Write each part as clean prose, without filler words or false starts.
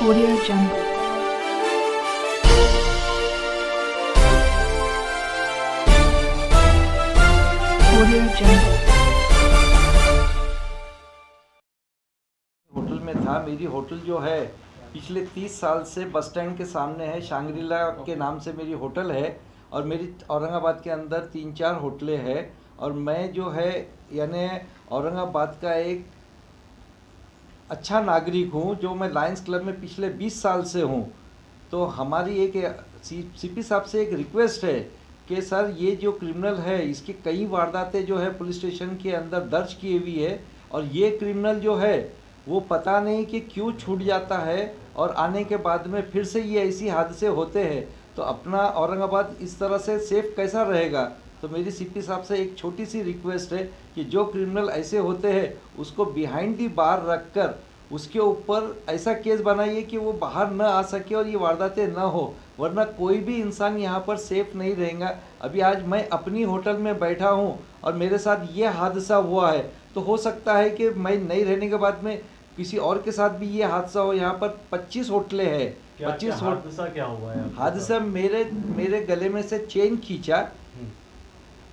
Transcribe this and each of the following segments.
Audio Jungle. Audio Jungle. Hotel में था। मेरी होटल जो है पिछले 30 साल से बस स्टैंड के सामने है। शांग्रीला के नाम से मेरी होटल है और मेरी औरंगाबाद के अंदर 3-4 होटलें हैं। और मैं जो है यानी औरंगाबाद का एक अच्छा नागरिक हूँ, जो मैं लायंस क्लब में पिछले 20 साल से हूँ। तो हमारी एक सीपी साहब से एक रिक्वेस्ट है कि सर ये जो क्रिमिनल है इसकी कई वारदातें जो है पुलिस स्टेशन के अंदर दर्ज की हुई है और ये क्रिमिनल जो है वो पता नहीं कि क्यों छूट जाता है और आने के बाद में फिर से ये ऐसी हादसे होते हैं। तो अपना औरंगाबाद इस तरह से सेफ कैसा रहेगा। तो मेरी सीपी साहब से एक छोटी सी रिक्वेस्ट है कि जो क्रिमिनल ऐसे होते हैं उसको बिहाइंड दी बार रख कर उसके ऊपर ऐसा केस बनाइए कि वो बाहर न आ सके और ये वारदातें न हो, वरना कोई भी इंसान यहाँ पर सेफ नहीं रहेगा। अभी आज मैं अपनी होटल में बैठा हूँ और मेरे साथ ये हादसा हुआ है, तो हो सकता है कि मैं नहीं रहने के बाद में किसी और के साथ भी ये हादसा हो। यहाँ पर 25 होटलें हैं। 25 हादसा क्या हुआ है? हादसा मेरे गले में से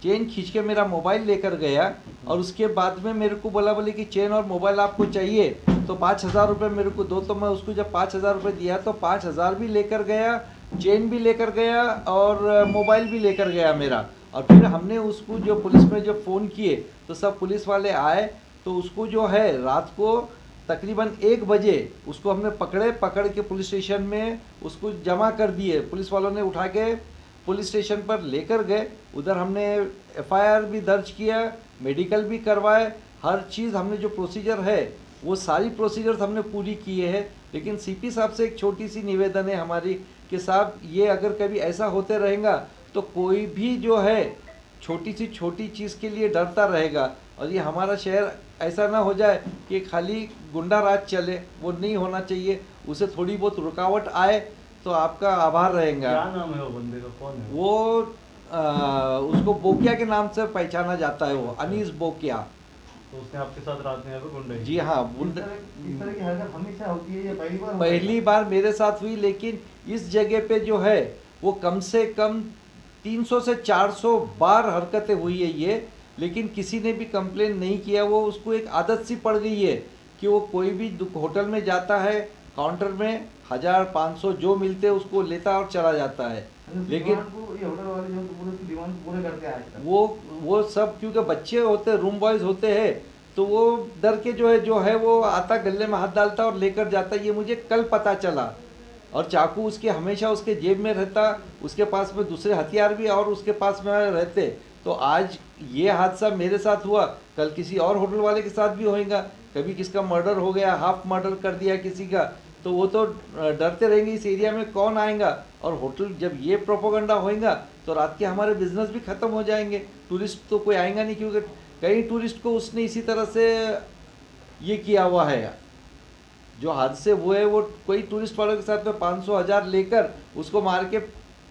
चेन खींच के मेरा मोबाइल लेकर गया और उसके बाद में मेरे को बोले कि चेन और मोबाइल आपको चाहिए तो 5,000 रुपये मेरे को दो। तो मैं उसको जब 5,000 रुपये दिया तो 5,000 भी लेकर गया, चेन भी लेकर गया और मोबाइल भी लेकर गया मेरा। और फिर हमने उसको जो पुलिस में जब फ़ोन किए तो सब पुलिस वाले आए, तो उसको जो है रात को तकरीबन 1 बजे उसको हमने पकड़ के पुलिस स्टेशन में उसको जमा कर दिए। पुलिस वालों ने उठा के पुलिस स्टेशन पर लेकर गए। उधर हमने एफआईआर भी दर्ज किया, मेडिकल भी करवाए, हर चीज़ हमने जो प्रोसीजर है वो सारी प्रोसीजर्स हमने पूरी किए हैं। लेकिन सीपी साहब से एक छोटी सी निवेदन है हमारी कि साहब ये अगर कभी ऐसा होते रहेगा तो कोई भी जो है छोटी चीज़ के लिए डरता रहेगा और ये हमारा शहर ऐसा ना हो जाए कि खाली गुंडा राज चले, वो नहीं होना चाहिए। उसे थोड़ी बहुत रुकावट आए तो आपका आभार रहेगा। क्या नाम है वो बंदे का, कौन है वो? उसको बोकिया के नाम से पहचाना जाता है, वो अनीस बोकिया। तो उसने आपके साथ रात में यहाँ पे गुंडा? जी हाँ, इस तरह की हरकत हमेशा होती है, ये पहली बार मेरे साथ हुई। लेकिन इस जगह पे जो है वो कम से कम 300 से 400 बार हरकतें हुई है ये, लेकिन किसी ने भी कंप्लेन नहीं किया। वो उसको एक आदत सी पड़ गई है कि वो कोई भी होटल में जाता है, काउंटर में 1,000-500 जो मिलते हैं उसको लेता और चला जाता है। लेकिन पूरे करके आए वो सब क्योंकि बच्चे होते हैं, रूम बॉयज होते हैं, तो वो डर के जो है वो आता, गले में हाथ डालता और लेकर जाता। ये मुझे कल पता चला। और चाकू उसके हमेशा उसके जेब में रहता, उसके पास में दूसरे हथियार भी और उसके पास में रहते। तो आज ये हादसा मेरे साथ हुआ, कल किसी और होटल वाले के साथ भी होएगा। कभी किसका मर्डर हो गया, हाफ मर्डर कर दिया किसी का, तो वो तो डरते रहेंगे इस एरिया में कौन आएगा। और होटल जब ये प्रोपोगंडा होएगा तो रात के हमारे बिजनेस भी ख़त्म हो जाएंगे। टूरिस्ट तो कोई आएगा नहीं, क्योंकि कई टूरिस्ट को उसने इसी तरह से ये किया हुआ है। जो हादसे हुए वो कोई टूरिस्ट वालों के साथ में 500-1,000 लेकर उसको मार के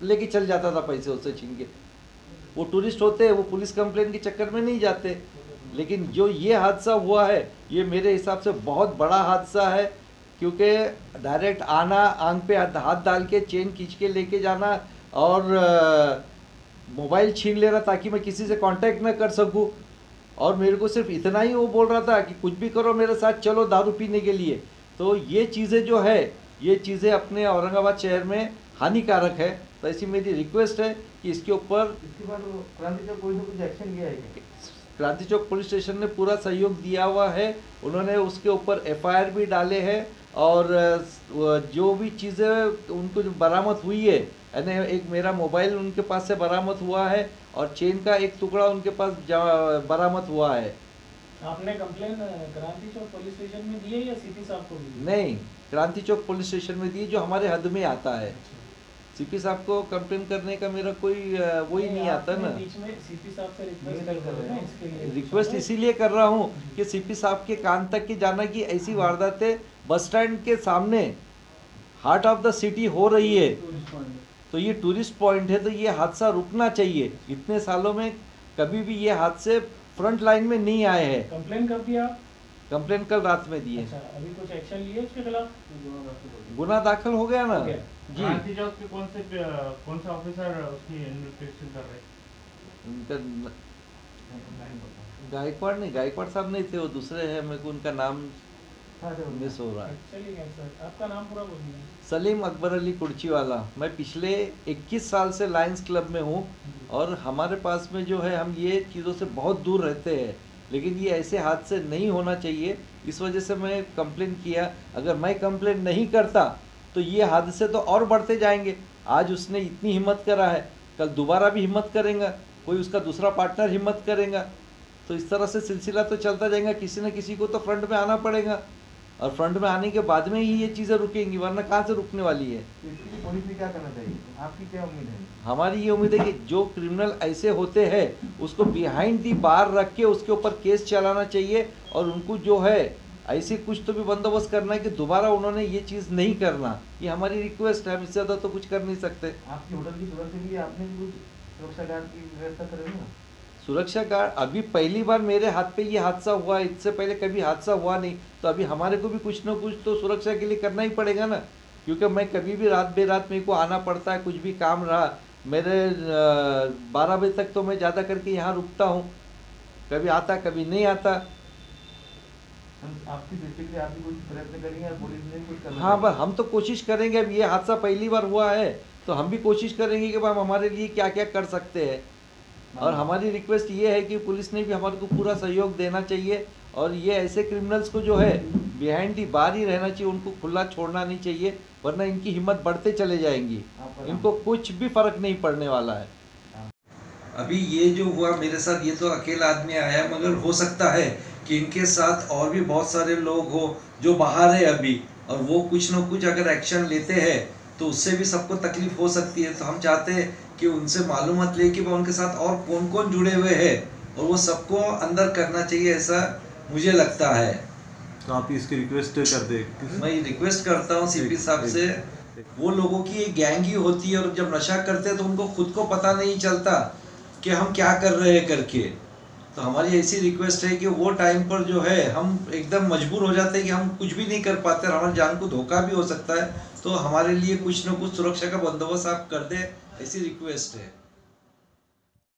लेके चल जाता था, पैसे उससे छीन के। वो टूरिस्ट होते हैं, वो पुलिस कंप्लेन के चक्कर में नहीं जाते। लेकिन जो ये हादसा हुआ है ये मेरे हिसाब से बहुत बड़ा हादसा है, क्योंकि डायरेक्ट आना, आंख पे हाथ डाल के चेन खींच के लेके जाना और मोबाइल छीन लेना ताकि मैं किसी से कांटेक्ट न कर सकूं। और मेरे को सिर्फ इतना ही वो बोल रहा था कि कुछ भी करो मेरे साथ चलो दारू पीने के लिए। तो ये चीज़ें जो है ये चीज़ें अपने औरंगाबाद शहर में हानिकारक है। तो ऐसी मेरी रिक्वेस्ट है कि इसके ऊपर इसके बाद क्रांति चौक कोई कुछ एक्शन लिया है क्या? क्रांति चौक पुलिस स्टेशन ने पूरा सहयोग दिया हुआ है। उन्होंने उसके ऊपर एफआईआर भी डाले हैं और जो भी चीज़ें उनको जो बरामद हुई है, यानी एक मेरा मोबाइल उनके पास से बरामद हुआ है और चेन का एक टुकड़ा उनके पास बरामद हुआ है। आपने कंप्लेन क्रांति चौक पुलिस स्टेशन में दी है या सीपी साहब को दी? नहीं, क्रांति चौक पुलिस स्टेशन में दी, जो हमारे हद में आता है। सीपी साहब को कंप्लेन करने का मेरा कोई वही नहीं आता ना। बीच में सीपी साहब से रिक्वेस्ट कर रहे हैं इसके लिए। रिक्वेस्ट इसीलिए कर रहा हूँ कि सीपी साहब के कान तक की जाना कि ऐसी वारदातें बस स्टैंड के सामने हार्ट ऑफ द सिटी हो रही है, तो ये टूरिस्ट पॉइंट है, तो ये हादसा रुकना चाहिए। इतने सालों में कभी भी ये हादसे फ्रंट लाइन में नहीं आए हैं। कंप्लेन कर दिया? कंप्लेन कल रात में दिए। अच्छा, अभी कुछ एक्शन लिए उसके खिलाफ? गुना दाखिल हो गया ना हो गया। जी। क्रांति चौक के कौन सा ऑफिसर उसकी इन्वेस्टिगेशन कर रहे हैं? उनका गायकवाड़ नहीं, गायकवाड़ साहब नहीं थे, वो दूसरे हैं, मेरे को उनका नाम मिस हो रहा है। चलिए सर, आपका नाम पूरा बोल दीजिए। सलीम अकबर अली कुर्ची वाला। मैं पिछले 21 साल से लायंस क्लब में हूँ और हमारे पास में जो है हम ये चीज़ों से बहुत दूर रहते हैं, लेकिन ये ऐसे हादसे नहीं होना चाहिए, इस वजह से मैं कंप्लेन किया। अगर मैं कंप्लेन नहीं करता तो ये हादसे तो और बढ़ते जाएंगे। आज उसने इतनी हिम्मत करा है, कल दोबारा भी हिम्मत करेगा, कोई उसका दूसरा पार्टनर हिम्मत करेगा, तो इस तरह से सिलसिला तो चलता जाएगा। किसी न किसी को तो फ्रंट में आना पड़ेगा और फ्रंट में आने के बाद में ही ये चीज़ें रुकेंगी, वरना कहाँ से रुकने वाली है। तो इसके लिए पुलिस ने क्या करना चाहिए? आपकी क्या उम्मीद है? हमारी ये उम्मीद है कि जो क्रिमिनल ऐसे होते हैं उसको बिहाइंड दी बार रख के उसके ऊपर केस चलाना चाहिए और उनको जो है ऐसे कुछ तो भी बंदोबस्त करना है कि दोबारा उन्होंने ये चीज़ नहीं करना। ये हमारी रिक्वेस्ट है, हम इससे ज़्यादा तो कुछ कर नहीं सकते। आपकी होटल की सुरक्षा के लिए आपने भी कुछ सुरक्षा गार्ड की व्यवस्था करें ना? सुरक्षा गार्ड अभी पहली बार मेरे हाथ पे ये हादसा हुआ, इससे पहले कभी हादसा हुआ नहीं, तो अभी हमारे को भी कुछ ना कुछ तो सुरक्षा के लिए करना ही पड़ेगा ना, क्योंकि मैं कभी भी रात बेरात मेरे को आना पड़ता है, कुछ भी काम रहा मेरे 12 बजे तक तो मैं ज़्यादा करके यहाँ रुकता हूँ, कभी आता कभी नहीं आता। आपकी सेफ्टी के लिए आप भी कुछ प्रयत्न करेंगे और पुलिस ने कुछ करना हाँ, बस हम तो कोशिश करेंगे। अब ये हादसा पहली बार हुआ है तो हम भी कोशिश करेंगे कि हम हमारे लिए क्या क्या कर सकते हैं, और हमारी रिक्वेस्ट ये है कि पुलिस ने भी हमारे को पूरा सहयोग देना चाहिए और ये ऐसे क्रिमिनल्स को जो है बिहाइंड दी बार ही रहना चाहिए, उनको खुला छोड़ना नहीं चाहिए, वरना इनकी हिम्मत बढ़ते चले जाएंगी, इनको कुछ भी फर्क नहीं पड़ने वाला है। अभी ये जो हुआ मेरे साथ, ये तो अकेला आदमी आया, मगर हो सकता है कि इनके साथ और भी बहुत सारे लोग हो जो बाहर है अभी, और वो कुछ न कुछ अगर एक्शन लेते हैं तो उससे भी सबको तकलीफ हो सकती है। तो हम चाहते हैं कि उनसे मालूमात ले कि उनके साथ और कौन कौन जुड़े हुए हैं और वो सबको अंदर करना चाहिए, ऐसा मुझे लगता है। तो आप इसकी रिक्वेस्ट कर दे? मैं रिक्वेस्ट करता हूँ सीपी साहब से, वो लोगों की एक गैंग ही होती है और जब नशा करते हैं तो उनको खुद को पता नहीं चलता कि हम क्या कर रहे हैं करके। तो हमारी ऐसी रिक्वेस्ट है कि वो टाइम पर जो है हम एकदम मजबूर हो जाते हैं कि हम कुछ भी नहीं कर पाते और हमारी जान को धोखा भी हो सकता है, तो हमारे लिए कुछ न कुछ सुरक्षा का बंदोबस्त आप कर दें, ऐसी रिक्वेस्ट है।